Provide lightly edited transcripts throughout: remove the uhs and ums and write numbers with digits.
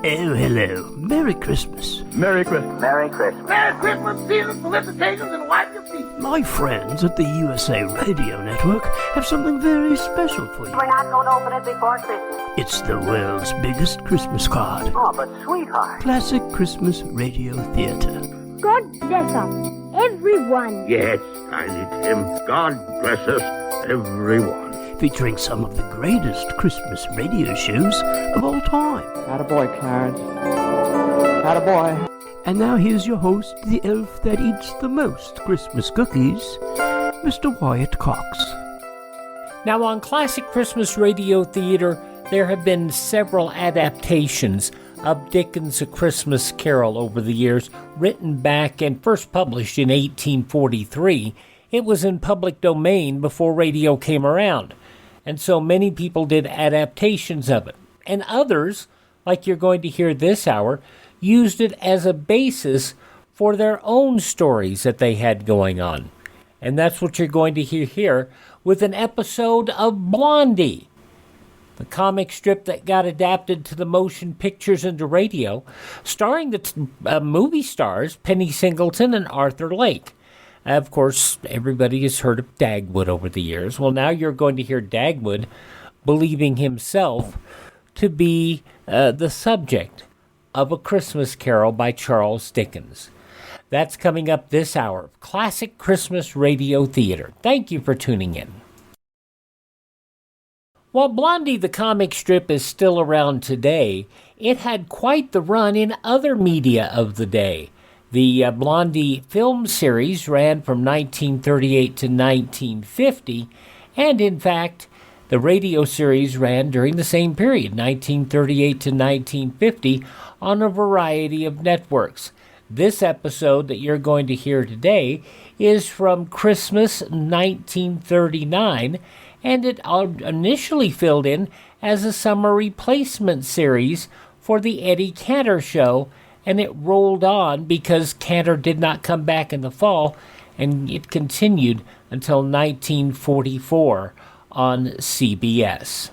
Oh, hello. Merry Christmas. Merry Christmas. Merry Christmas. Merry Christmas, season's felicitations, and wipe your feet. My friends at the USA Radio Network have something very special for you. We're not going to open it before Christmas. It's the world's biggest Christmas card. Oh, but sweetheart. Classic Christmas Radio Theater. God bless us, everyone. Yes, Tiny Tim. God bless us, everyone. Featuring some of the greatest Christmas radio shows of all time. Attaboy, Clarence. Attaboy. And now here's your host, the elf that eats the most Christmas cookies, Mr. Wyatt Cox. Now, on classic Christmas radio theater, there have been several adaptations of Dickens' A Christmas Carol over the years, written back and first published in 1843. It was in public domain before radio came around, and so many people did adaptations of it. And others, like you're going to hear this hour, used it as a basis for their own stories that they had going on. And that's what you're going to hear here with an episode of Blondie, the comic strip that got adapted to the motion pictures and to radio, starring the movie stars Penny Singleton and Arthur Lake. Of course, everybody has heard of Dagwood over the years. Well, now you're going to hear Dagwood believing himself to be the subject of A Christmas Carol by Charles Dickens. That's coming up this hour of Classic Christmas Radio Theater. Thank you for tuning in. While Blondie the comic strip is still around today, it had quite the run in other media of the day. The Blondie film series ran from 1938 to 1950, and in fact, the radio series ran during the same period, 1938 to 1950, on a variety of networks. This episode that you're going to hear today is from Christmas 1939, and it initially filled in as a summer replacement series for the Eddie Cantor show, and it rolled on because Cantor did not come back in the fall, and it continued until 1944 on CBS.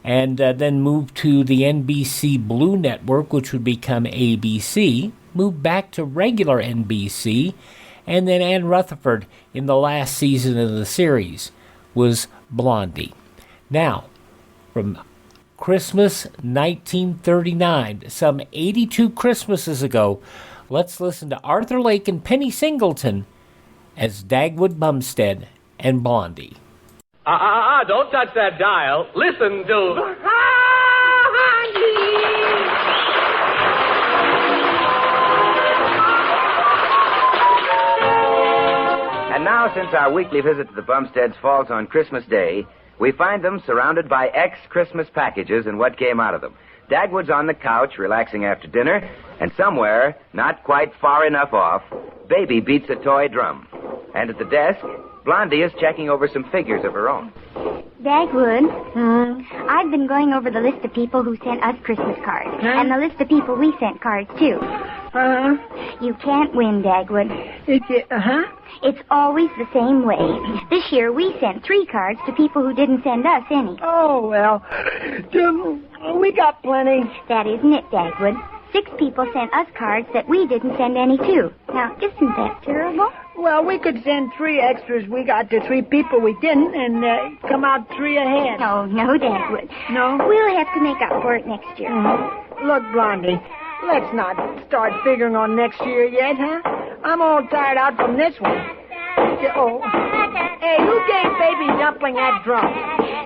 And then moved to the NBC Blue Network, which would become ABC, moved back to regular NBC, and then Ann Rutherford in the last season of the series was Blondie. Now, from Christmas 1939, some 82 Christmases ago, let's listen to Arthur Lake and Penny Singleton as Dagwood Bumstead and Blondie. Don't touch that dial. Listen to... And now, since our weekly visit to the Bumsteads falls on Christmas Day, we find them surrounded by ex-Christmas packages and what came out of them. Dagwood's on the couch, relaxing after dinner, and somewhere, not quite far enough off, Baby beats a toy drum. And at the desk, Blondie is checking over some figures of her own. Dagwood, I've been going over the list of people who sent us Christmas cards, and the list of people we sent cards to. You can't win, Dagwood. It's always the same way. This year we sent 3 cards to people who didn't send us any. Oh, well, we got plenty. That isn't it, Dagwood. 6 people sent us cards that we didn't send any to. Now, isn't that terrible? Well, we could send 3 extras we got to 3 people we didn't and come out 3 ahead. Oh, no, Dagwood. No? We'll have to make up for it next year. Look, Blondie, let's not start figuring on next year yet, huh? I'm all tired out from this one. Oh. Hey, who gave Baby Dumpling that drum?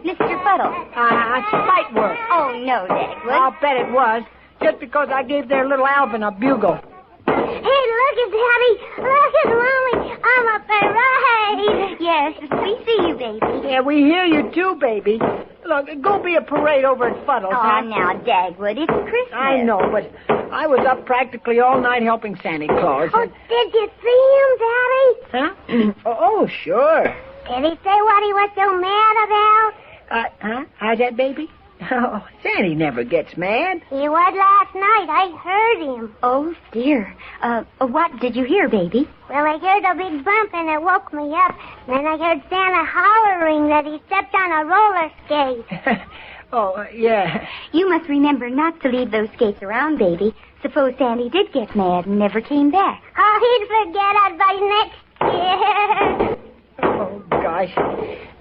Mr. Fuddle. Spite work. Oh, no, Dagwood. I'll bet it was, just because I gave their little Alvin a bugle. Hey, look at Daddy. Look at Mommy. I'm a parade. Yes, we see you, baby. Yeah, we hear you too, baby. Look, go be a parade over at Fuddle's, huh? Oh, now, Dagwood, it's Christmas. I know, but I was up practically all night helping Santa Claus. Oh, did you see him, Daddy? Huh? Oh, sure. Did he say what he was so mad about? How's that, baby? Oh, Sandy never gets mad. He was last night. I heard him. Oh, dear. What did you hear, baby? Well, I heard a big bump and it woke me up. Then I heard Santa hollering that he stepped on a roller skate. Oh, yeah. You must remember not to leave those skates around, baby. Suppose Sandy did get mad and never came back. Oh, he'd forget us by next year. Oh, gosh.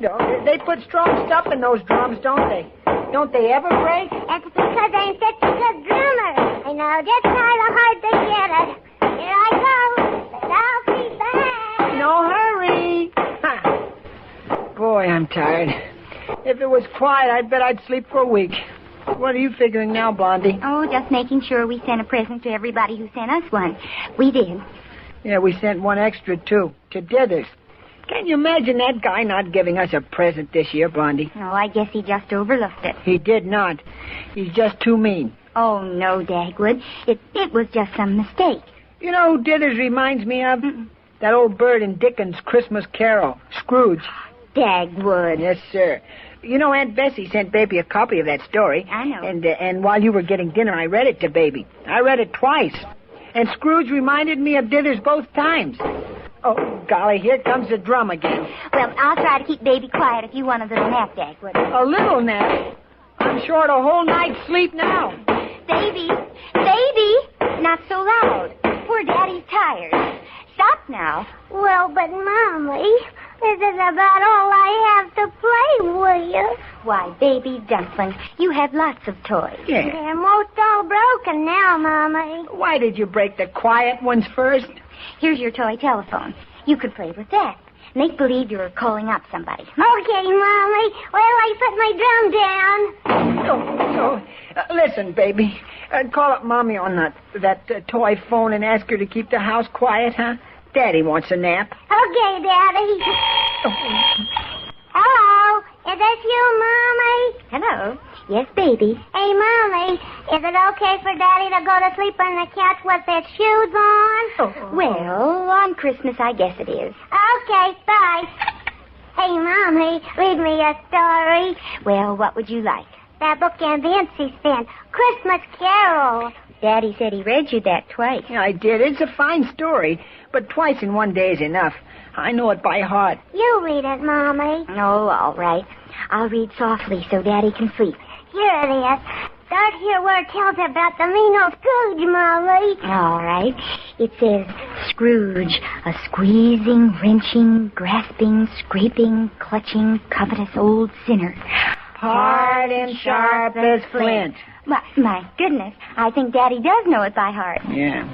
No, they put strong stuff in those drums, don't they? Don't they ever break? That's because I'm such a good drummer. I know just how hard to get it. Here I go, but I'll be back. No hurry. Huh. Boy, I'm tired. If it was quiet, I'd bet I'd sleep for a week. What are you figuring now, Blondie? Oh, just making sure we sent a present to everybody who sent us one. We did. Yeah, we sent one extra, too, to Dithers. Can you imagine that guy not giving us a present this year, Blondie? Oh, I guess he just overlooked it. He did not. He's just too mean. Oh, no, Dagwood. It was just some mistake. You know who Dithers reminds me of? That old bird in Dickens' Christmas Carol, Scrooge. Dagwood. Yes, sir. You know, Aunt Bessie sent Baby a copy of that story. I know. And while you were getting dinner, I read it to Baby. I read it twice. And Scrooge reminded me of Dithers both times. Oh, golly, here comes the drum again. Well, I'll try to keep Baby quiet if you want a little nap, Dagwood. A little nap? I'm short a whole night's sleep now. Baby! Not so loud. Poor Daddy's tired. Stop now. Well, but Mommy, this is about all I have to play with. Why, Baby Dumpling, you have lots of toys. Yeah. They're most all broken now, Mommy. Why did you break the quiet ones first? Here's your toy telephone. You could play with that. Make believe you're calling up somebody. Okay, Mommy. Well, I put my drum down. Listen, Baby. Call up Mommy on that toy phone and ask her to keep the house quiet, huh? Daddy wants a nap. Okay, Daddy. Hello. Is this you, Mommy? Hello. Yes, Baby. Hey, Mommy. Is it okay for Daddy to go to sleep on the couch with his shoes on? Oh, well, on Christmas, I guess it is. Okay, bye. Hey, Mommy, read me a story. Well, what would you like? That book Aunt Nancy sent, Christmas Carol. Daddy said he read you that twice. Yeah, I did. It's a fine story, but twice in one day is enough. I know it by heart. You read it, Mommy. Oh, all right. I'll read softly so Daddy can sleep. Here it is. Start here where it tells about the mean old Scrooge, Mommy. All right. It says, Scrooge, a squeezing, wrenching, grasping, scraping, clutching, covetous old sinner. Hard and sharp as flint. My goodness, I think Daddy does know it by heart. Yeah,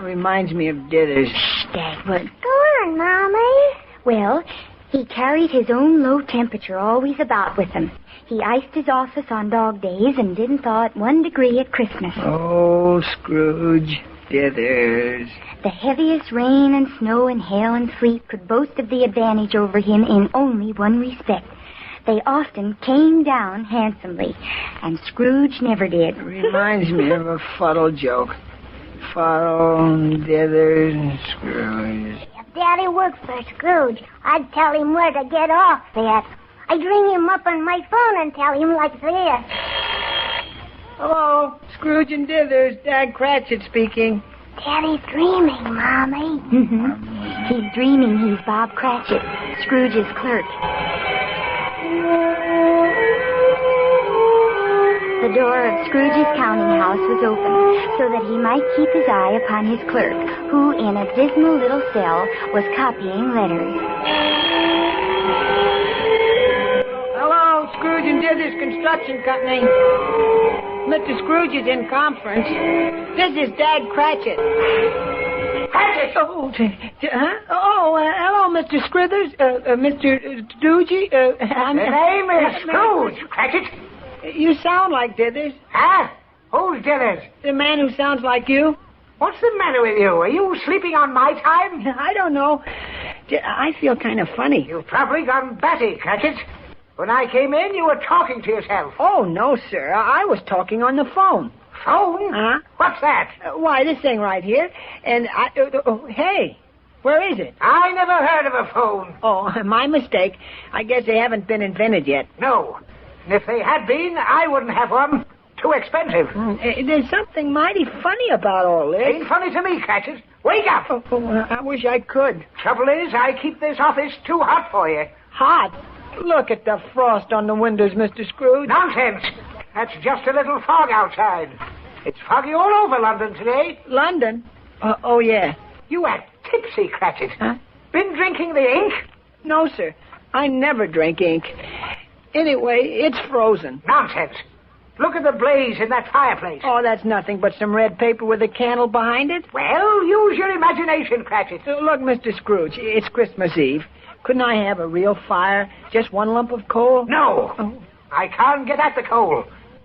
reminds me of Dithers. Shh, Dagwood. Go on, Mommy. Well, he carried his own low temperature always about with him. He iced his office on dog days and didn't thaw at 1 degree at Christmas. Oh, Scrooge, Dithers. The heaviest rain and snow and hail and sleet could boast of the advantage over him in only one respect. They often came down handsomely, and Scrooge never did. Reminds me of a fuddle joke. Fuddle, Dithers, Scrooge. If Daddy worked for Scrooge, I'd tell him where to get off at. I'd ring him up on my phone and tell him like this. Hello, Scrooge and Dithers, Dag Cratchit speaking. Daddy's dreaming, Mommy. He's dreaming he's Bob Cratchit, Scrooge's clerk. The door of Scrooge's counting house was open so that he might keep his eye upon his clerk, who in a dismal little cell was copying letters. Hello, Scrooge and Dithers Construction Company. Mr. Scrooge is in conference. This is Dag Cratchit. Cratchit! Hello, Mr. Scrithers, Mr. Doogie. The name is Scrooge, Cratchit. You sound like Dithers. Huh? Who's Dithers? The man who sounds like you. What's the matter with you? Are you sleeping on my time? I don't know. I feel kind of funny. You've probably gone batty, Cratchit. When I came in, you were talking to yourself. Oh, no, sir. I was talking on the phone. Phone? Huh? What's that? Why, this thing right here. And hey, where is it? I never heard of a phone. Oh, my mistake. I guess they haven't been invented yet. No. And if they had been, I wouldn't have one. Too expensive. There's something mighty funny about all this. Ain't funny to me, Cratchit. Wake up. I wish I could. Trouble is, I keep this office too hot for you. Hot? Look at the frost on the windows, Mr. Scrooge. Nonsense. That's just a little fog outside. It's foggy all over London today. London? Oh, yeah. You act tipsy, Cratchit. Huh? Been drinking the ink? No, sir. I never drink ink. Anyway, it's frozen. Nonsense. Look at the blaze in that fireplace. Oh, that's nothing but some red paper with a candle behind it. Well, use your imagination, Cratchit. Look, Mr. Scrooge, it's Christmas Eve. Couldn't I have a real fire? Just one lump of coal? No. Oh. I can't get at the coal.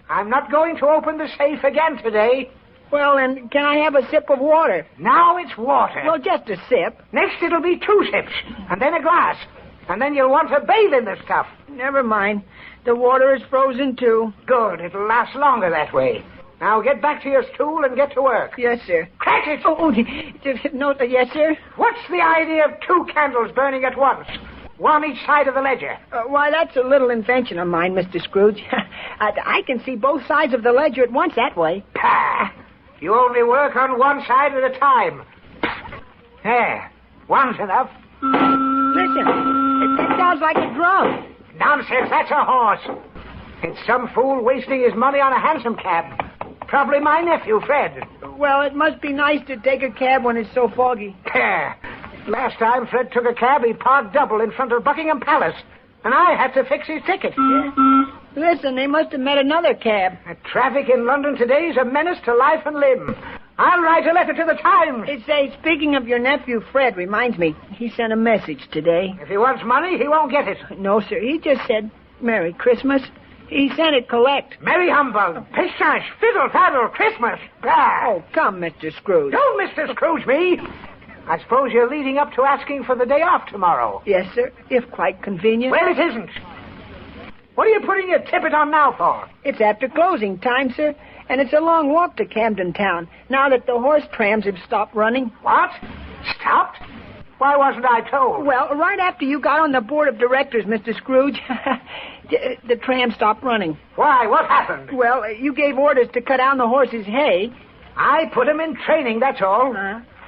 I'm not going to open the safe again today. Well, then, can I have a sip of water? Now it's water. Well, just a sip. Next it'll be 2 sips, and then a glass. And then you'll want to bathe in the stuff. Never mind. The water is frozen, too. Good. It'll last longer that way. Now get back to your stool and get to work. Yes, sir. Cratchit! Oh, no, yes, sir? What's the idea of 2 candles burning at once? One each side of the ledger. Why, that's a little invention of mine, Mr. Scrooge. I can see both sides of the ledger at once that way. Pah! You only work on one side at a time. There. One's enough. Listen, that sounds like a drum. Nonsense, that's a horse. It's some fool wasting his money on a hansom cab. Probably my nephew, Fred. Well, it must be nice to take a cab when it's so foggy. Yeah. Last time Fred took a cab, he parked double in front of Buckingham Palace. And I had to fix his ticket. Yeah. Listen, they must have met another cab. The traffic in London today is a menace to life and limb. I'll write a letter to the Times. Speaking of your nephew, Fred, reminds me, he sent a message today. If he wants money, he won't get it. No, sir. He just said, Merry Christmas. He sent it collect. Merry humbug. Pistache, fiddle, faddle, Christmas. Ah. Oh, come, Mr. Scrooge. Don't Mr. Scrooge me. I suppose you're leading up to asking for the day off tomorrow. Yes, sir, if quite convenient. Well, it isn't. What are you putting your tippet on now for? It's after closing time, sir, and it's a long walk to Camden Town, now that the horse trams have stopped running. What? Stopped? Why wasn't I told? Well, right after you got on the board of directors, Mr. Scrooge, the tram stopped running. Why? What happened? Well, you gave orders to cut down the horses' hay. I put them in training, that's all.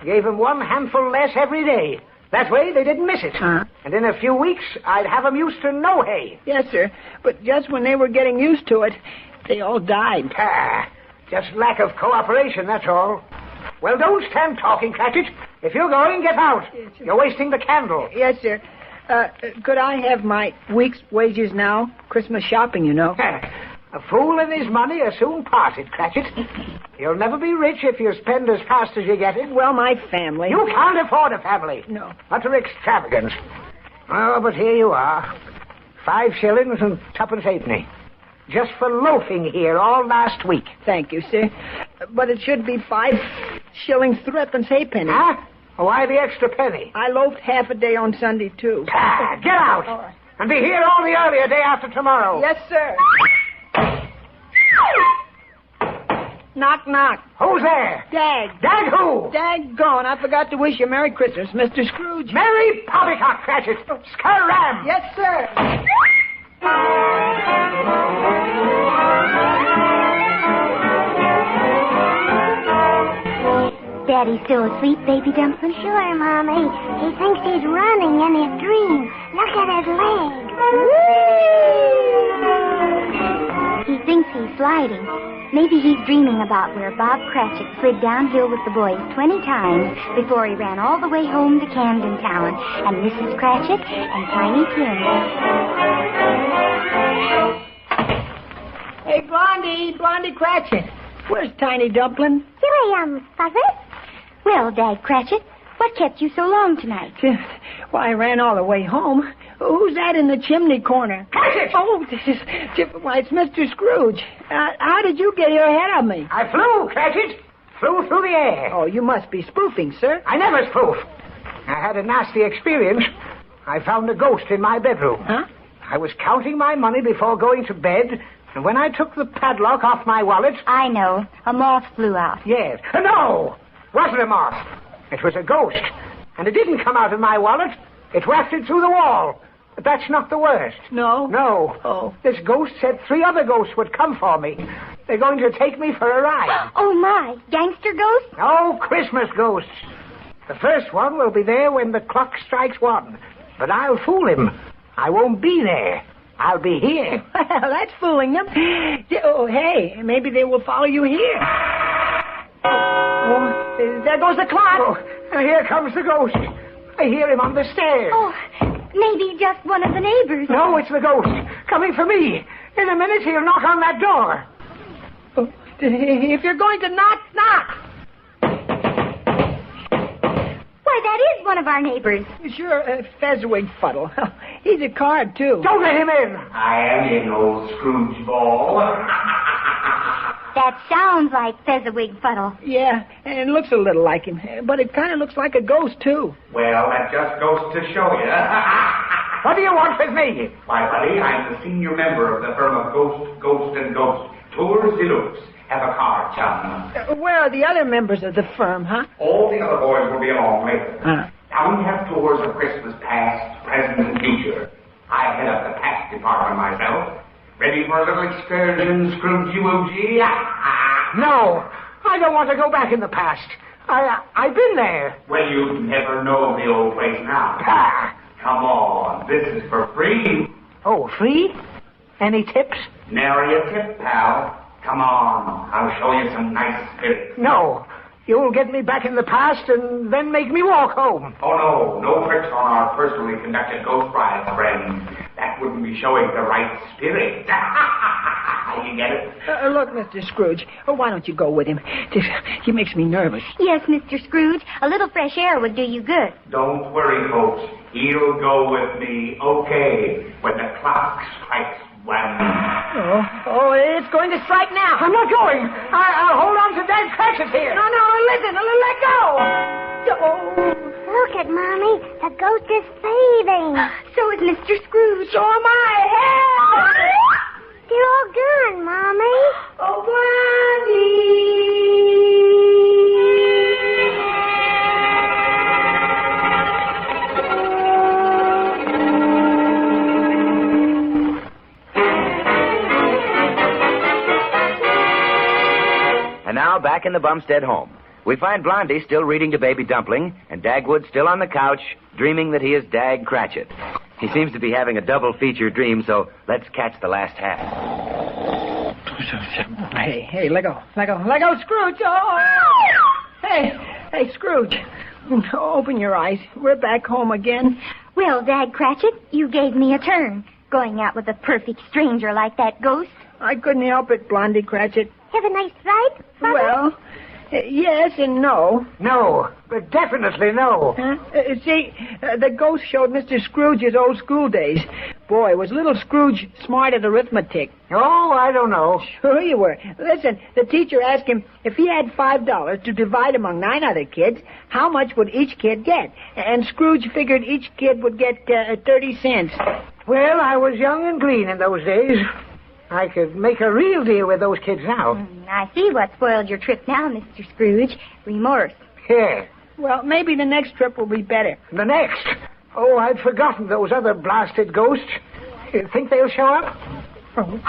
Gave them 1 handful less every day. That way they didn't miss it. And in a few weeks, I'd have them used to no hay. Yes, sir. But just when they were getting used to it, they all died. Just lack of cooperation, that's all. Well, don't stand talking, Cratchit. If you're going, get out. Yes, you're wasting the candle. Yes, sir. Could I have my week's wages now? Christmas shopping, you know. A fool and his money are soon parted, Cratchit. You'll never be rich if you spend as fast as you get it. Well, my family... You can't afford a family. No. Utter extravagance. Oh, but here you are. 5 shillings and 2 halfpenny. Just for loafing here all last week. Thank you, sir. But it should be 5 shillings 3 halfpenny. Huh? Why the extra penny? I loafed half a day on Sunday, too. Get out. All right. And be here all the earlier day after tomorrow. Yes, sir. Knock, knock. Who's there? Dag. Dag who? Dag gone. I forgot to wish you Merry Christmas, Mr. Scrooge. Merry Poppycock, Cratchit. Scaram. Yes, sir. Daddy's still asleep, baby dumpling? Sure, Mommy. He thinks he's running in his dream. Look at his leg. He thinks he's sliding. Maybe he's dreaming about where Bob Cratchit slid downhill with the boys 20 times before he ran all the way home to Camden Town and Mrs. Cratchit and Tiny Tim. Hey, Blondie Cratchit. Where's Tiny Dumpling? Here I am, Fuzzy. Well, Dag Cratchit, what kept you so long tonight? Why, I ran all the way home. Who's that in the chimney corner? Cratchit! Oh, why, it's Mr. Scrooge. How did you get here ahead of me? I flew, Cratchit. Flew through the air. Oh, you must be spoofing, sir. I never spoof. I had a nasty experience. I found a ghost in my bedroom. Huh? I was counting my money before going to bed, and when I took the padlock off my wallet... I know. A moth flew out. Yes. No! Wasn't a moth. It was a ghost. And it didn't come out of my wallet. It wafted through the wall. But that's not the worst. No? No. Oh. This ghost said 3 other ghosts would come for me. They're going to take me for a ride. Oh, my. Gangster ghosts? No, Christmas ghosts. The first one will be there when the clock strikes 1. But I'll fool him. I won't be there. I'll be here. Well, that's fooling them. Oh, hey, maybe they will follow you here. Oh, there goes the clock. Oh, here comes the ghost. I hear him on the stairs. Oh, maybe just one of the neighbors. No, it's the ghost. Coming for me. In a minute, he'll knock on that door. Oh, if you're going to knock, knock. Why, that is one of our neighbors. Sure, Fezziwig Fuddle. He's a card, too. Don't let him in. I am in, old Scrooge Ball. That sounds like Fezziwig Fuddle. Yeah, and it looks a little like him. But it kind of looks like a ghost, too. Well, that just goes to show you. What do you want with me? Why, buddy, I'm the senior member of the firm of Ghost and Ghost. Tours Deluxe. Have a card, chum. Where are the other members of the firm, huh? All the other boys will be along later. Uh-huh. Now, we have tours of Christmas past, present, and future. I head up the past department myself. Ready for a little excursion, Scrooge-woogie? No, I don't want to go back in the past. I've been there. Well, you never know the old place now. Come on, this is for free. Oh, free? Any tips? Nary a tip, pal. Come on, I'll show you some nice spirits. No, you'll get me back in the past and then make me walk home. Oh, no tricks on our personally conducted ghost rides, friend. That wouldn't be showing the right spirit. You get it? Look, Mr. Scrooge, why don't you go with him? He makes me nervous. Yes, Mr. Scrooge. A little fresh air would do you good. Don't worry, folks. He'll go with me, okay, when the clock strikes 1. Oh, it's going to strike now. I'm not going. I'll hold on to Dag Cratchit here. No, listen, let go. Look at Mommy. The ghost is fading. So is Mr. Scrooge. So am I. Help! They're all gone, Mommy. Oh, Blondie! And now, back in the Bumstead home, we find Blondie still reading to Baby Dumpling, and Dagwood still on the couch, dreaming that he is Dag Cratchit. He seems to be having a double feature dream, so let's catch the last half. Hey, let go, Scrooge! Oh! Hey, Scrooge, open your eyes. We're back home again. Well, Dag Cratchit, you gave me a turn, going out with a perfect stranger like that ghost. I couldn't help it, Blondie Cratchit. Have a nice ride, Father? Well, yes and no. No, but definitely no. See, the ghost showed Mr. Scrooge his old school days. Boy, was little Scrooge smart at arithmetic. Oh, I don't know. Sure you were. Listen, the teacher asked him if he had $5 to divide among 9 other kids, how much would each kid get? And Scrooge figured each kid would get 30 cents. Well, I was young and green in those days. I could make a real deal with those kids now. I see what spoiled your trip now, Mr. Scrooge. Remorse. Yeah. Well, maybe the next trip will be better. The next? Oh, I'd forgotten those other blasted ghosts. You think they'll show up? Oh.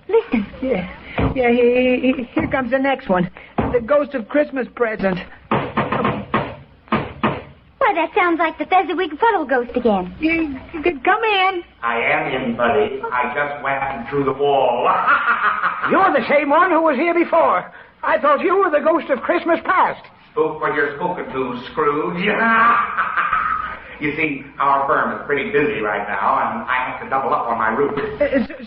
Listen. Yeah, here comes the next one. The ghost of Christmas present. Why, that sounds like the Fezziwig Fuddle ghost again. You could come in. I am in, buddy. I just whacked through the wall. You're the same one who was here before. I thought you were the ghost of Christmas past. Spook when you're spoken to, Scrooge. You see, our firm is pretty busy right now, and I have to double up on my route.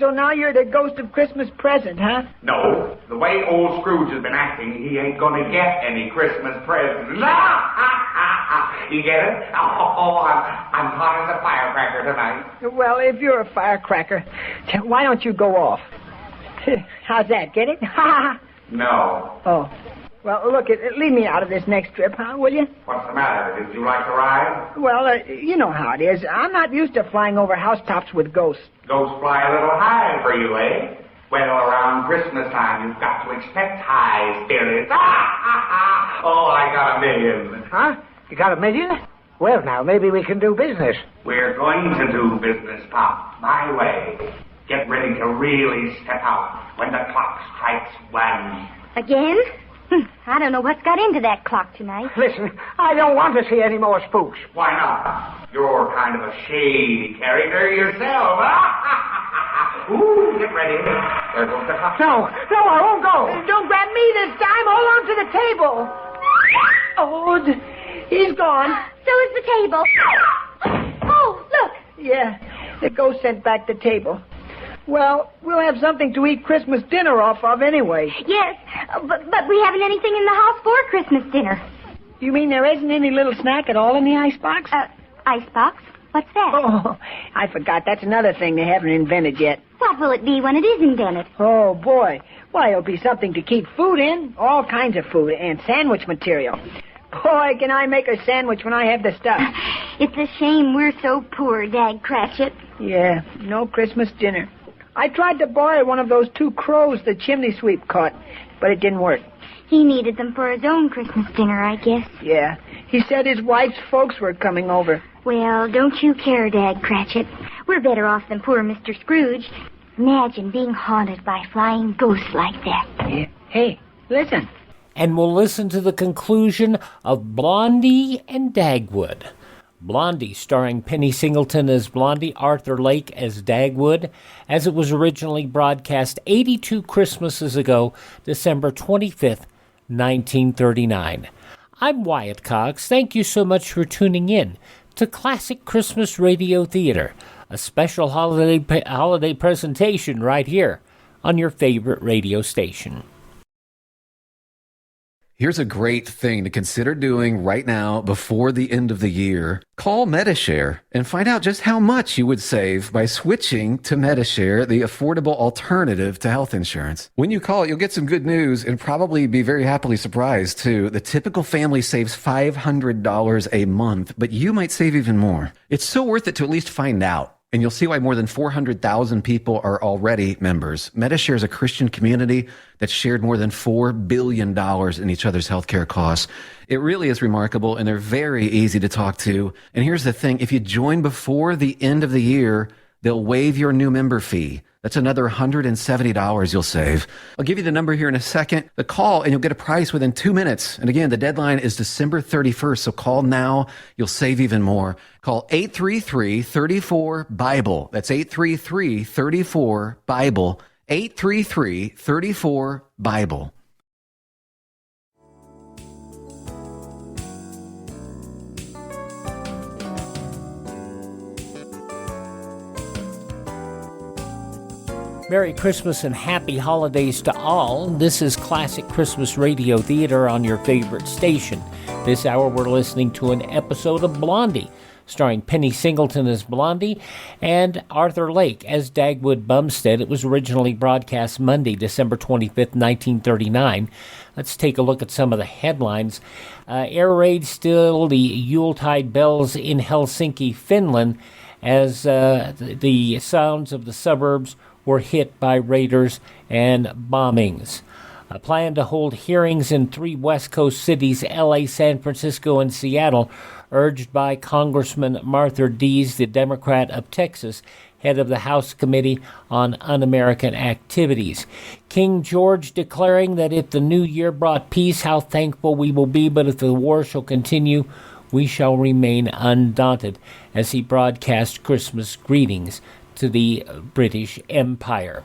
So now you're the ghost of Christmas present, huh? No. The way old Scrooge has been acting, he ain't going to get any Christmas presents. You get it? Oh, I'm hot as a firecracker tonight. Well, if you're a firecracker, why don't you go off? How's that? Get it? No. Oh. Well, look, leave me out of this next trip, huh, will you? What's the matter? Did you like to ride? Well, you know how it is. I'm not used to flying over housetops with ghosts. Ghosts fly a little high for you, eh? Well, around Christmas time, you've got to expect high spirits. Oh, I got $1 million. Huh? You got $1 million? Well, now, maybe we can do business. We're going to do business, Pop. My way. Get ready to really step out when the clock strikes 1. Again? I don't know what's got into that clock tonight. Listen, I don't want to see any more spooks. Why not? Your kind kind of a shady character yourself. Ooh, get ready. There goes the clock. No, I won't go. Don't grab me this time. Hold on to the table. Oh, he's gone. So is the table. Oh, look. Yeah, the ghost sent back the table. Well, we'll have something to eat Christmas dinner off of anyway. Yes, but we haven't anything in the house for Christmas dinner. You mean there isn't any little snack at all in the icebox? Icebox? What's that? Oh, I forgot. That's another thing they haven't invented yet. What will it be when it is invented? Oh, boy. Why, it'll be something to keep food in. All kinds of food and sandwich material. Boy, can I make a sandwich when I have the stuff. It's a shame we're so poor, Dag Cratchit. Yeah, no Christmas dinner. I tried to borrow one of those 2 crows the chimney sweep caught, but it didn't work. He needed them for his own Christmas dinner, I guess. Yeah, he said his wife's folks were coming over. Well, don't you care, Dag Cratchit. We're better off than poor Mr. Scrooge. Imagine being haunted by flying ghosts like that. Yeah. Hey, listen. And we'll listen to the conclusion of Blondie and Dagwood. Blondie, starring Penny Singleton as Blondie, Arthur Lake as Dagwood, as it was originally broadcast 82 Christmases ago, December 25th, 1939. I'm Wyatt Cox. Thank you so much for tuning in to Classic Christmas Radio Theater, a special holiday presentation right here on your favorite radio station. Here's a great thing to consider doing right now before the end of the year. Call Medishare and find out just how much you would save by switching to Medishare, the affordable alternative to health insurance. When you call, you'll get some good news and probably be very happily surprised, too. The typical family saves $500 a month, but you might save even more. It's so worth it to at least find out. And you'll see why more than 400,000 people are already members. Medishare is a Christian community that's shared more than $4 billion in each other's healthcare costs. It really is remarkable, and they're very easy to talk to. And here's the thing. If you join before the end of the year, they'll waive your new member fee. That's another $170 you'll save. I'll give you the number here in a second. The call, and you'll get a price within 2 minutes. And again, the deadline is December 31st, so call now. You'll save even more. Call 833-34-BIBLE. That's 833-34-BIBLE. 833-34-BIBLE. Merry Christmas and happy holidays to all. This is Classic Christmas Radio Theater on your favorite station. This hour we're listening to an episode of Blondie, starring Penny Singleton as Blondie and Arthur Lake as Dagwood Bumstead. It was originally broadcast Monday, December 25th, 1939. Let's take a look at some of the headlines. Air raid still the Yuletide bells in Helsinki, Finland, as the sounds of the suburbs were hit by raiders and bombings. A plan to hold hearings in 3 West Coast cities, L.A., San Francisco, and Seattle, urged by Congressman Martha Dees, the Democrat of Texas, head of the House Committee on Un-American Activities. King George declaring that if the new year brought peace, how thankful we will be, but if the war shall continue, we shall remain undaunted, as he broadcast Christmas greetings to the British Empire.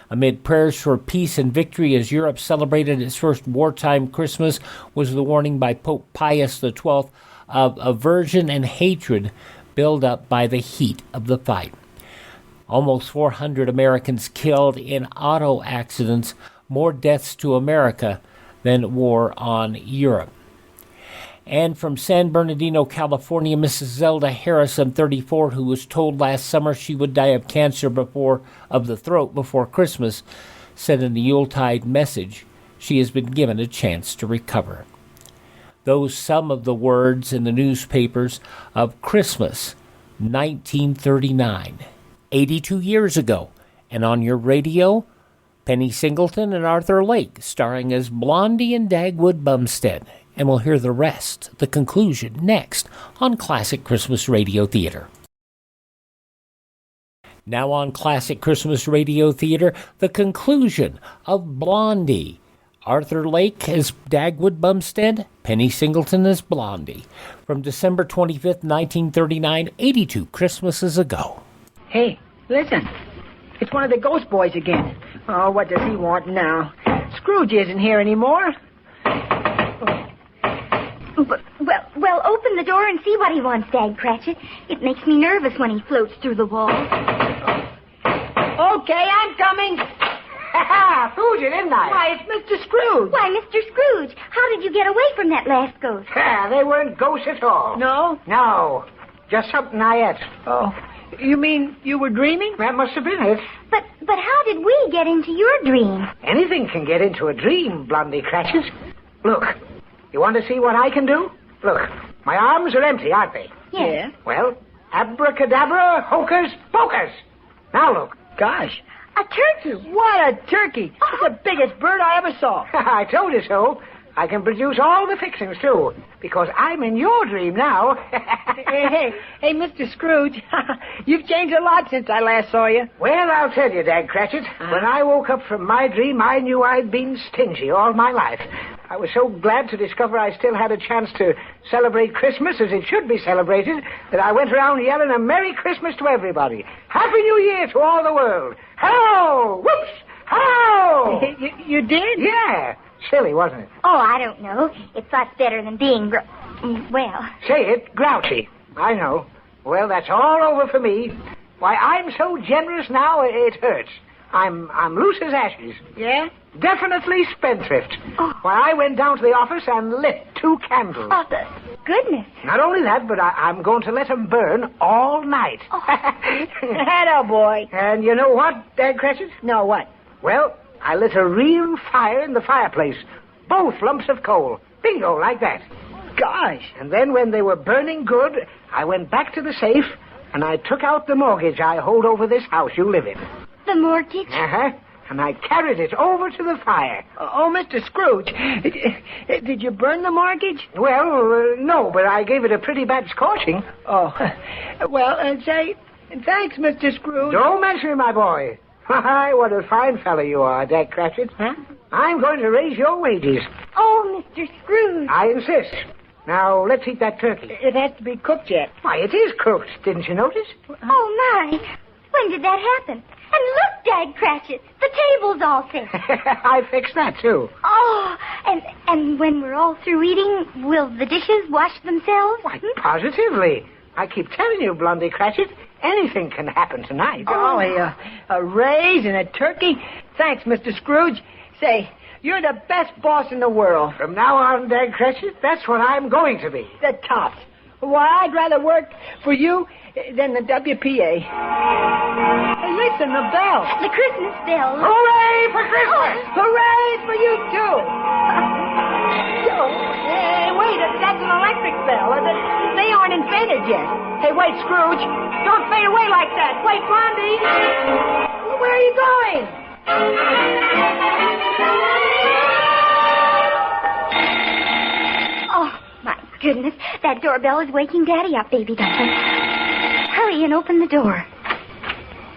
Amid prayers for peace and victory as Europe celebrated its first wartime Christmas was the warning by Pope Pius XII of aversion and hatred built up by the heat of the fight. Almost 400 Americans killed in auto accidents, more deaths to America than war on Europe. And from San Bernardino, California, Mrs. Zelda Harrison, 34, who was told last summer she would die of cancer of the throat before Christmas, said in the Yuletide message she has been given a chance to recover. Those some of the words in the newspapers of Christmas 1939, 82 years ago, and on your radio, Penny Singleton and Arthur Lake, starring as Blondie and Dagwood Bumstead. And we'll hear the rest, the conclusion, next on Classic Christmas Radio Theater. Now on Classic Christmas Radio Theater, the conclusion of Blondie, Arthur Lake as Dagwood Bumstead, Penny Singleton as Blondie. From December 25th, 1939, 82 Christmases ago. Hey, listen. It's one of the ghost boys again. Oh, what does he want now? Scrooge isn't here anymore. Well, open the door and see what he wants, Dag Cratchit. It makes me nervous when he floats through the wall. Okay, I'm coming. Fooled you, didn't I? Why, it's Mr. Scrooge. Why, Mr. Scrooge, how did you get away from that last ghost? They weren't ghosts at all. No? No. Just something I ate. Oh, you mean you were dreaming? That must have been it. But how did we get into your dream? Anything can get into a dream, Blondie Cratchit. Look, you want to see what I can do? Look, my arms are empty, aren't they? Yeah. Well, abracadabra, hocus pocus. Now look. Gosh. A turkey. What a turkey. It's the biggest bird I ever saw. I told you so. I can produce all the fixings, too, because I'm in your dream now. hey, Mr. Scrooge, you've changed a lot since I last saw you. Well, I'll tell you, Dag Cratchit, when I woke up from my dream, I knew I'd been stingy all my life. I was so glad to discover I still had a chance to celebrate Christmas as it should be celebrated that I went around yelling a Merry Christmas to everybody. Happy New Year to all the world. Hello! Whoops! Hello! You did? Yeah. Silly, wasn't it? Oh, I don't know. It's lots better than being well. Say it, grouchy. I know. Well, that's all over for me. Why, I'm so generous now, it hurts. I'm loose as ashes. Yeah? Definitely spendthrift. Oh. Why, I went down to the office and lit 2 candles. Oh, goodness. Not only that, but I'm going to let them burn all night. Oh. Hello, boy. And you know what, Dag Cratchit? No, what? Well, I lit a real fire in the fireplace. Both lumps of coal. Bingo, like that. Gosh. And then when they were burning good, I went back to the safe and I took out the mortgage I hold over this house you live in. The mortgage? Uh-huh. And I carried it over to the fire. Oh, Mr. Scrooge, did you burn the mortgage? Well, no, but I gave it a pretty bad scorching. Oh, well, say, thanks, Mr. Scrooge. Don't mention it, my boy. Why, what a fine fellow you are, Dag Cratchit. Huh? I'm going to raise your wages. Oh, Mr. Scrooge. I insist. Now, let's eat that turkey. It has to be cooked yet. Why, it is cooked. Didn't you notice? Oh, my. When did that happen? And look, Dag Cratchit, the table's all set. I fixed that, too. Oh, and when we're all through eating, will the dishes wash themselves? Why, positively. I keep telling you, Blondie Cratchit, anything can happen tonight. Oh, a raise and a turkey? Thanks, Mr. Scrooge. Say, you're the best boss in the world. From now on, Dag Cratchit, that's what I'm going to be. The tops. Why, I'd rather work for you than the WPA. Hey, listen, the bell. The Christmas bell. Hooray for Christmas! Hooray for you, too. Hey, wait, that's an electric bell. They aren't invented yet. Hey, wait, Scrooge. Don't fade away like that. Wait, Blondie. Where are you going? Oh, my goodness. That doorbell is waking Daddy up, Baby Dumpling. Hurry and open the door.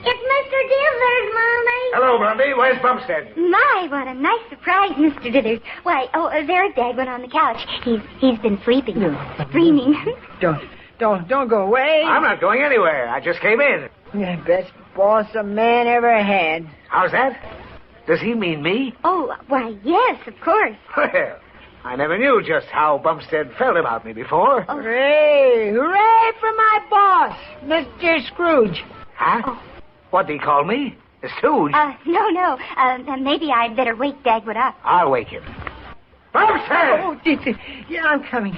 It's Mr. Dithers, Mommy. Hello, Blondie. Where's Bumstead? My, what a nice surprise, Mr. Dithers. Why, there's Dagwood on the couch. He's been sleeping. Dreaming. Don't go away. I'm not going anywhere. I just came in. Yeah, best boss a man ever had. How's that? Does he mean me? Oh, why, yes, of course. Well, I never knew just how Bumstead felt about me before. Oh. Hooray! Hooray for my boss, Mr. Scrooge. Huh? Oh. What'd he call me? A stooge? No. Maybe I'd better wake Dagwood up. I'll wake him. Bumstead! Oh, yeah, I'm coming.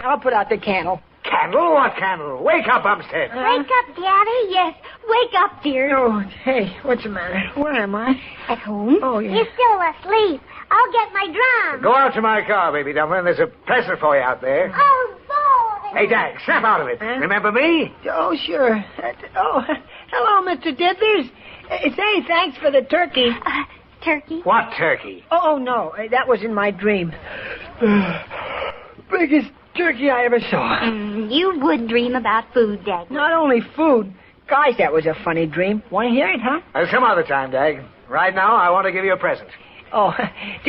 I'll put out the candle. Candle? What candle? Wake up, Bumstead. Wake up, Daddy. Yes, wake up, dear. Oh, hey, what's the matter? Where am I? At home? Oh, yeah. He's still asleep. I'll get my drum. Go out to my car, Baby Dumpling. There's a present for you out there. Oh, boy. Hey, Dag, snap out of it. Huh? Remember me? Oh, sure. Hello, Mr. Dithers. Say, thanks for the turkey. Turkey? What turkey? Oh, no, that was in my dream. Biggest turkey I ever saw. You would dream about food, Dagwood. Not only food. Gosh, that was a funny dream. Want to hear it, huh? Some other time, Dag. Right now, I want to give you a present. Oh,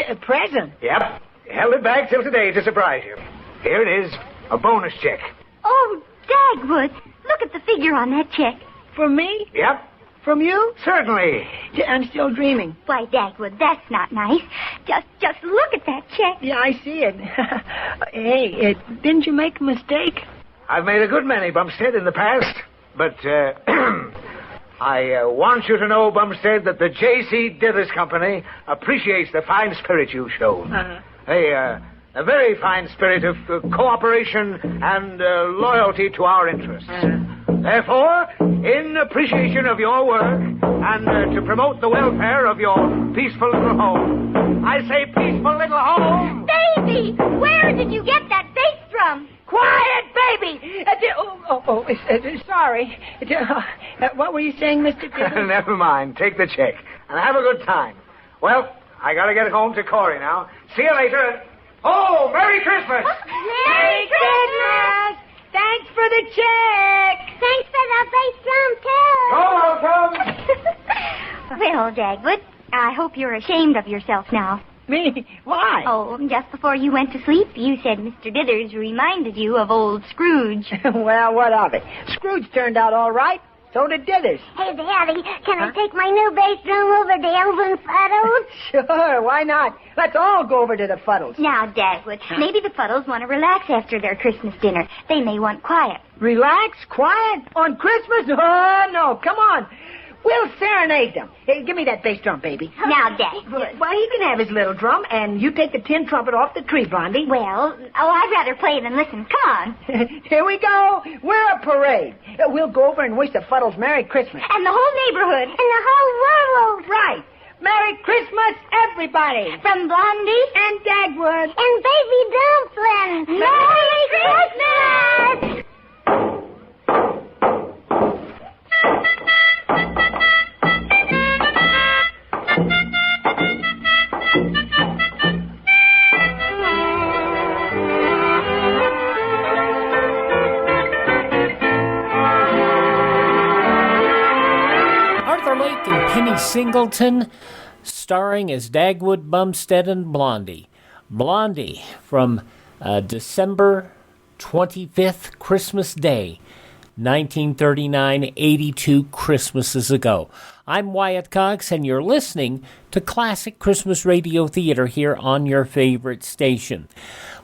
a present? Yep. Held it back till today to surprise you. Here it is, a bonus check. Oh, Dagwood, look at the figure on that check. For me? Yep. From you? Certainly. I'm still dreaming. Why, Dagwood, that's not nice. Just look at that check. Yeah, I see it. Hey, didn't you make a mistake? I've made a good many, Bumstead, in the past. But, I want you to know, Bumstead, that the J.C. Dithers Company appreciates the fine spirit you showed. A very fine spirit of cooperation and loyalty to our interests. Therefore, in appreciation of your work and to promote the welfare of your peaceful little home, I say peaceful little home. Baby, where did you get that bass drum? Quiet, baby! Sorry. What were you saying, Mr. Dithers? Never mind. Take the check and have a good time. Well, I gotta get home to Corey now. See you later. Oh, Merry Christmas! Merry Christmas! Thanks for the check! Thanks for the bass drum, too. You're welcome. Well, Dagwood, I hope you're ashamed of yourself now. Me? Why? Oh, just before you went to sleep, you said Mr. Dithers reminded you of old Scrooge. Well, what of it? Scrooge turned out all right. So did Dithers. Hey, Daddy, can I take my new bass drum over to Elvin Fuddles? Sure, why not? Let's all go over to the Fuddles. Now, Dagwood, maybe the Fuddles want to relax after their Christmas dinner. They may want quiet. Relax? Quiet? On Christmas? Oh, no, come on. We'll serenade them. Hey, give me that bass drum, baby. Now, Dagwood. Well, he can have his little drum, and you take the tin trumpet off the tree, Blondie. Well, I'd rather play than listen. Come on. Here we go. We're a parade. We'll go over and wish the Fuddles Merry Christmas. And the whole neighborhood. And the whole world. Right. Merry Christmas, everybody. From Blondie and Dagwood. And Baby Dumplin'. Merry Christmas! And Penny Singleton, starring as Dagwood, Bumstead, and Blondie. Blondie from December 25th, Christmas Day, 1939, 82 Christmases ago. I'm Wyatt Cox, and you're listening to Classic Christmas Radio Theater here on your favorite station.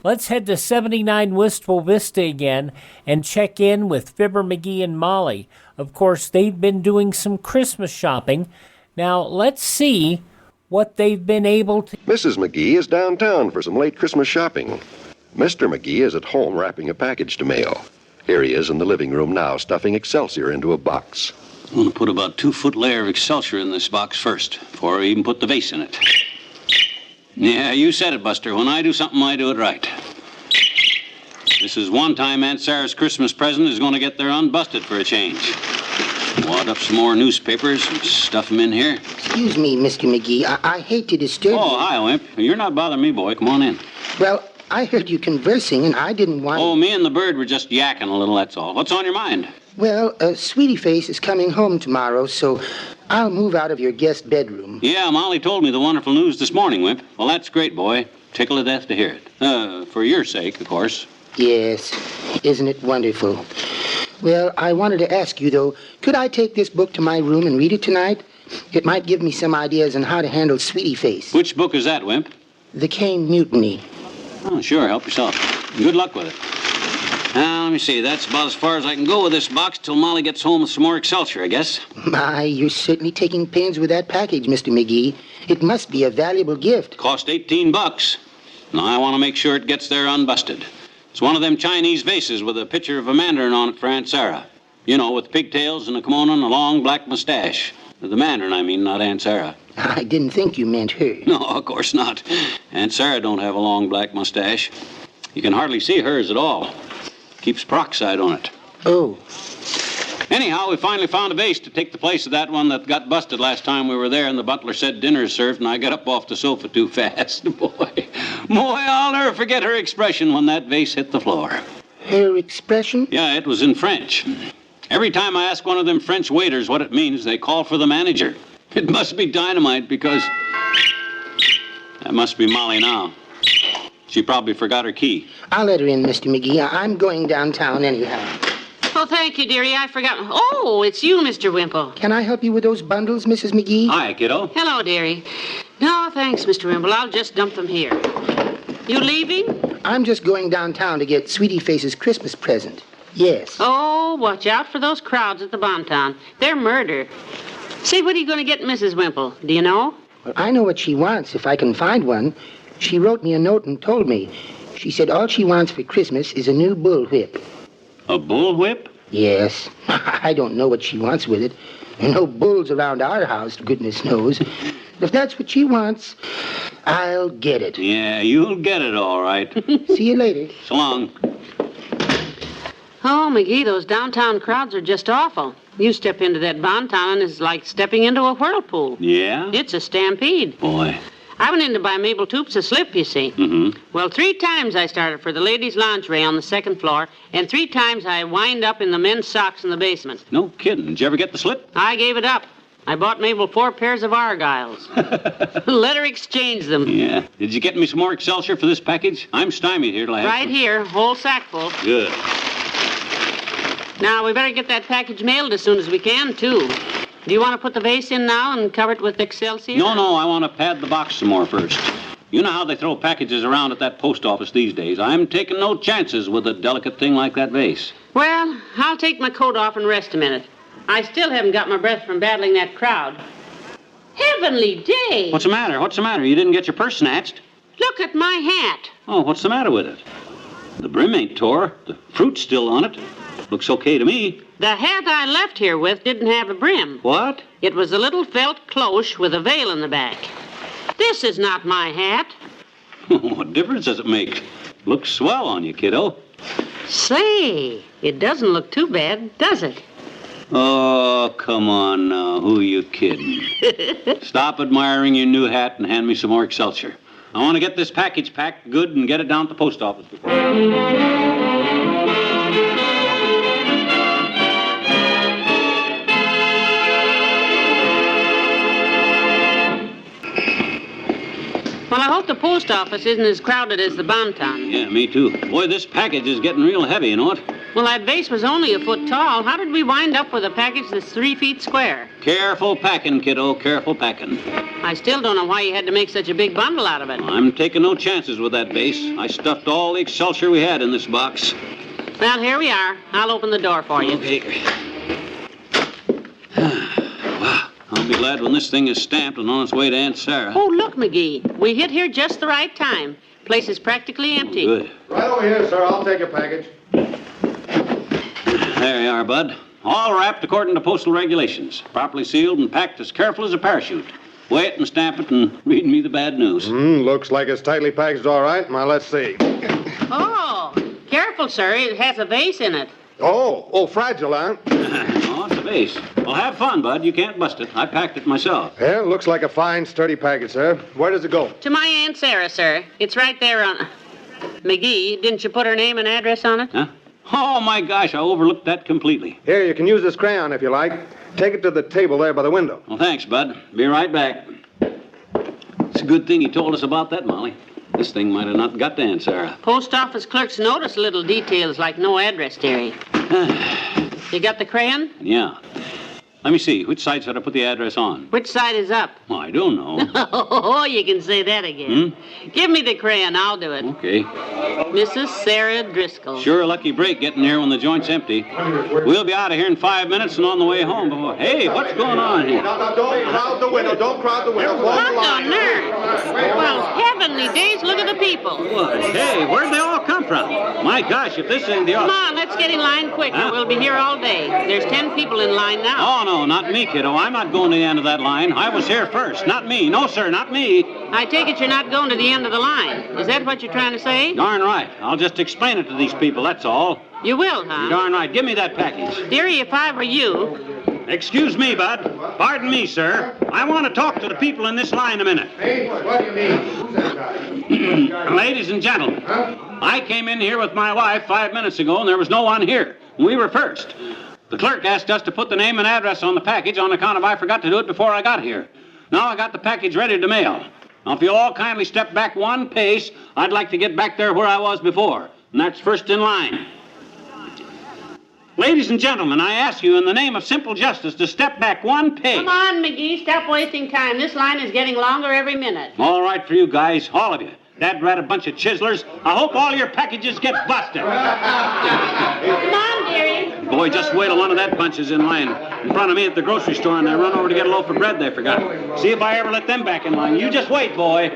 Let's head to 79 Wistful Vista again and check in with Fibber McGee and Molly. Of course, they've been doing some Christmas shopping. Now, let's see what they've been able to... Mrs. McGee is downtown for some late Christmas shopping. Mr. McGee is at home wrapping a package to mail. Here he is in the living room now, stuffing Excelsior into a box. I'm going to put about 2-foot layer of Excelsior in this box first, before I even put the vase in it. Yeah, you said it, Buster. When I do something, I do it right. This is one time Aunt Sarah's Christmas present is going to get there unbusted for a change. Wad up some more newspapers and stuff them in here. Excuse me, Mr. McGee. I hate to disturb you. Oh, hi, Wimp. You're not bothering me, boy. Come on in. Well, I heard you conversing, and I didn't want... Oh, me and the bird were just yakking a little, that's all. What's on your mind? Well, Sweetie Face is coming home tomorrow, so I'll move out of your guest bedroom. Yeah, Molly told me the wonderful news this morning, Wimp. Well, that's great, boy. Tickle to death to hear it. For your sake, of course. Yes. Isn't it wonderful? Well, I wanted to ask you, though, could I take this book to my room and read it tonight? It might give me some ideas on how to handle Sweetie Face. Which book is that, Wimp? The Cane Mutiny. Oh, sure. Help yourself. Good luck with it. Now, let me see. That's about as far as I can go with this box till Molly gets home with some more Excelsior, I guess. My, you're certainly taking pains with that package, Mr. McGee. It must be a valuable gift. Cost $18. Now, I want to make sure it gets there unbusted. It's one of them Chinese vases with a picture of a mandarin on it for Aunt Sarah. You know, with pigtails and a kimono and a long black mustache. The mandarin, I mean, not Aunt Sarah. I didn't think you meant her. No, of course not. Aunt Sarah don't have a long black mustache. You can hardly see hers at all. Keeps peroxide on it. Oh. Anyhow, we finally found a vase to take the place of that one that got busted last time we were there, and the butler said dinner's served, and I got up off the sofa too fast. Boy, I'll never forget her expression when that vase hit the floor. Her expression? Yeah, it was in French. Every time I ask one of them French waiters what it means, they call for the manager. It must be dynamite because... That must be Molly now. She probably forgot her key. I'll let her in, Mr. McGee. I'm going downtown anyhow. Oh, thank you, dearie. I forgot. Oh, it's you, Mr. Wimple. Can I help you with those bundles, Mrs. McGee? Hi, kiddo. Hello, dearie. No, thanks, Mr. Wimple. I'll just dump them here. You leaving? I'm just going downtown to get Sweetie Face's Christmas present. Yes. Oh, watch out for those crowds at the Bonton. They're murder. Say, what are you going to get Mrs. Wimple? Do you know? Well, I know what she wants, if I can find one. She wrote me a note and told me. She said all she wants for Christmas is a new bullwhip. A bullwhip? Yes. I don't know what she wants with it. There are no bulls around our house, goodness knows. If that's what she wants, I'll get it. Yeah, you'll get it all right. See you later. So long. Oh, McGee, those downtown crowds are just awful. You step into that Bonton and it's like stepping into a whirlpool. Yeah? It's a stampede. Boy. I went in to buy Mabel Toops a slip, you see. Mm-hmm. Well, 3 times I started for the ladies' lingerie on the 2nd floor, and 3 times I wind up in the men's socks in the basement. No kidding. Did you ever get the slip? I gave it up. I bought Mabel 4 pairs of Argyles. Let her exchange them. Yeah. Did you get me some more Excelsior for this package? I'm stymied here till I have Right here, whole sack full. Good. Now, we better get that package mailed as soon as we can, too. Do you want to put the vase in now and cover it with Excelsior? No, I want to pad the box some more first. You know how they throw packages around at that post office these days. I'm taking no chances with a delicate thing like that vase. Well, I'll take my coat off and rest a minute. I still haven't got my breath from battling that crowd. Heavenly days! What's the matter? What's the matter? You didn't get your purse snatched? Look at my hat. Oh, what's the matter with it? The brim ain't tore. The fruit's still on it. Looks okay to me. The hat I left here with didn't have a brim. What? It was a little felt cloche with a veil in the back. This is not my hat. What difference does it make? Looks swell on you, kiddo. Say, it doesn't look too bad, does it? Oh, come on now. Who are you kidding? Stop admiring your new hat and hand me some more Excelsior. I want to get this package packed good and get it down to the post office before... Well, I hope the post office isn't as crowded as the Bonton. Yeah, me too. Boy, this package is getting real heavy, you know it? Well, that vase was only a foot tall. How did we wind up with a package that's 3 feet square? Careful packing, kiddo, careful packing. I still don't know why you had to make such a big bundle out of it. I'm taking no chances with that vase. I stuffed all the Excelsior we had in this box. Well, here we are. I'll open the door for you. Okay. Wow. I'll be glad when this thing is stamped and on its way to Aunt Sarah. Oh, look, McGee. We hit here just the right time. Place is practically empty. Good. Right over here, sir. I'll take your package. There you are, Bud. All wrapped according to postal regulations. Properly sealed and packed as careful as a parachute. Weigh it and stamp it and read me the bad news. Looks like it's tightly packaged all right. Now, let's see. Oh, careful, sir. It has a vase in it. Oh, fragile, huh? Oh, it's a vase. Well, have fun, Bud. You can't bust it. I packed it myself. Yeah, looks like a fine, sturdy package, sir. Where does it go? To my Aunt Sarah, sir. It's right there on... McGee, didn't you put her name and address on it? Huh? Oh, my gosh, I overlooked that completely. Here, you can use this crayon if you like. Take it to the table there by the window. Well, thanks, Bud. Be right back. It's a good thing you told us about that, Molly. This thing might have not got to Aunt Sarah. Post office clerks notice little details like no address, dearie. You got the crayon? Yeah. Let me see. Which side should I put the address on? Which side is up? Well, I don't know. Oh, you can say that again. Give me the crayon. I'll do it. Okay. Mrs. Sarah Driscoll. Sure a lucky break getting here when the joint's empty. We'll be out of here in 5 minutes and on the way home before... Hey, what's going on here? No, don't crowd the window. Don't crowd the window. What on earth? Well, heavenly days, look at the people. What? Hey, where'd they all come from? My gosh, if this isn't the... Come on, let's get in line quicker. Huh? We'll be here all day. There's 10 people in line now. Oh, no, not me, kiddo. I'm not going to the end of that line. I was here first. Not me. No, sir, not me. I take it you're not going to the end of the line. Is that what you're trying to say? Darn right. I'll just explain it to these people, that's all. You will, huh? Darn right. Give me that package. Dearie, if I were you... Excuse me, Bud. Pardon me, sir. I want to talk to the people in this line a minute. Hey, what do you mean? Who's that guy? Ladies and gentlemen, I came in here with my wife 5 minutes ago, and there was no one here. We were first. The clerk asked us to put the name and address on the package on account of I forgot to do it before I got here. Now I got the package ready to mail. Now, if you'll all kindly step back one pace, I'd like to get back there where I was before, and that's first in line. Ladies and gentlemen, I ask you in the name of simple justice to step back one pace. Come on, McGee, stop wasting time. This line is getting longer every minute. All right for you guys, all of you. Dad rat a bunch of chiselers. I hope all your packages get busted. Come on, dearie. Boy, just wait till one of that bunch is in line in front of me at the grocery store and they run over to get a loaf of bread they forgot. See if I ever let them back in line. You just wait, boy.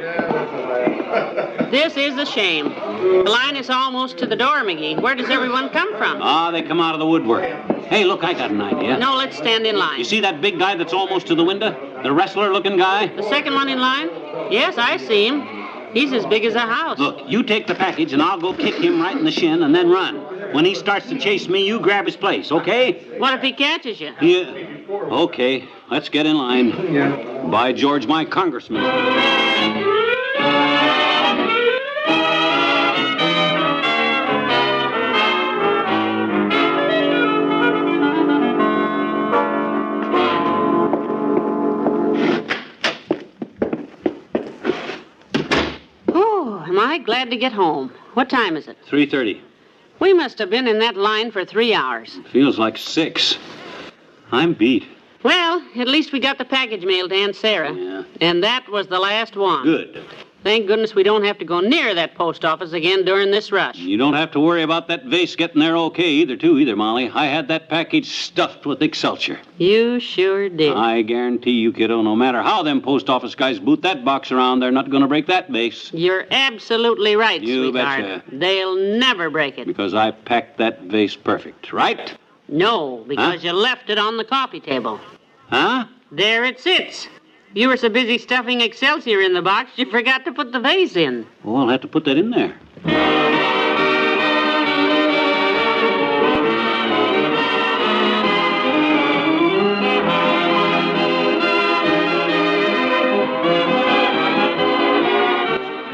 This is a shame. The line is almost to the door, McGee. Where does everyone come from? They come out of the woodwork. Hey, look, I got an idea. No, let's stand in line. You see that big guy that's almost to the window? The wrestler-looking guy? The second one in line? Yes, I see him. He's as big as a house. Look, you take the package and I'll go kick him right in the shin and then run. When he starts to chase me, you grab his place, okay? What if he catches you? Yeah. Okay, let's get in line. Yeah. By George, my congressman. Am I glad to get home? What time is it? 3:30. We must have been in that line for 3 hours. Feels like 6. I'm beat. Well, at least we got the package mailed to Aunt Sarah. Yeah. And that was the last one. Good. Thank goodness we don't have to go near that post office again during this rush. You don't have to worry about that vase getting there okay either, Molly. I had that package stuffed with Excelsior. You sure did. I guarantee you, kiddo, no matter how them post office guys boot that box around, they're not going to break that vase. You're absolutely right, You sweetheart. betcha. They'll never break it. Because I packed that vase perfect, right? No, because you left it on the coffee table. Huh? There it sits. You were so busy stuffing Excelsior in the box, you forgot to put the vase in. Oh, I'll have to put that in there.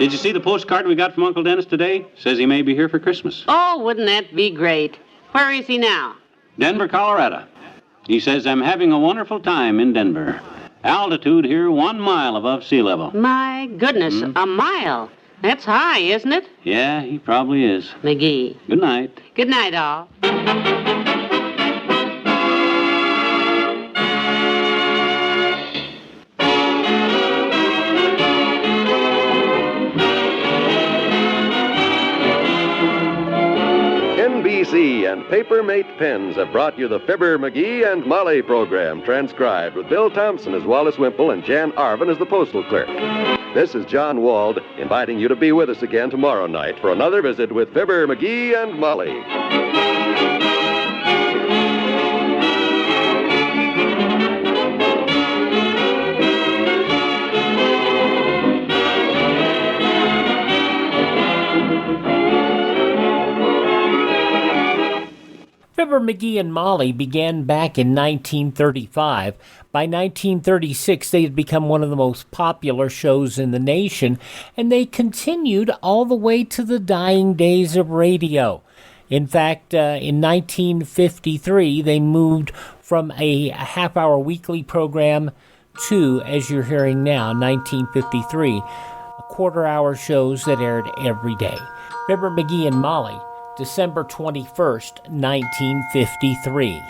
Did you see the postcard we got from Uncle Dennis today? Says he may be here for Christmas. Oh, wouldn't that be great? Where is he now? Denver, Colorado. He says, I'm having a wonderful time in Denver. Altitude here 1 mile above sea level. My goodness, a mile. That's high, isn't it? Yeah, he probably is. McGee. Good night. Good night, all. NBC and Paper-Mate Pens have brought you the Fibber McGee and Molly program, transcribed with Bill Thompson as Wallace Wimple and Jan Arvin as the postal clerk. This is John Wald inviting you to be with us again tomorrow night for another visit with Fibber McGee and Molly. Fibber McGee and Molly began back in 1935. By 1936, they had become one of the most popular shows in the nation, and they continued all the way to the dying days of radio. In fact, in 1953, they moved from a half-hour weekly program to, as you're hearing now, 1953, quarter-hour shows that aired every day. Fibber McGee and Molly, December 21st, 1953.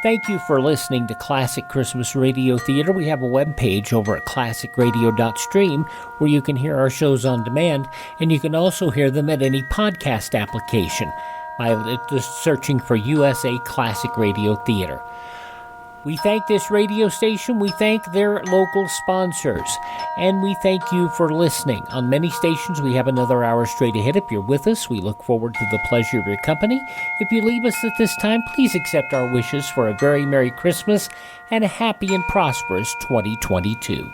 Thank you for listening to Classic Christmas Radio Theater. We have a webpage over at classicradio.stream where you can hear our shows on demand, and you can also hear them at any podcast application by just searching for USA Classic Radio Theater. We thank this radio station, we thank their local sponsors, and we thank you for listening. On many stations, we have another hour straight ahead. If you're with us, we look forward to the pleasure of your company. If you leave us at this time, please accept our wishes for a very Merry Christmas and a happy and prosperous 2022.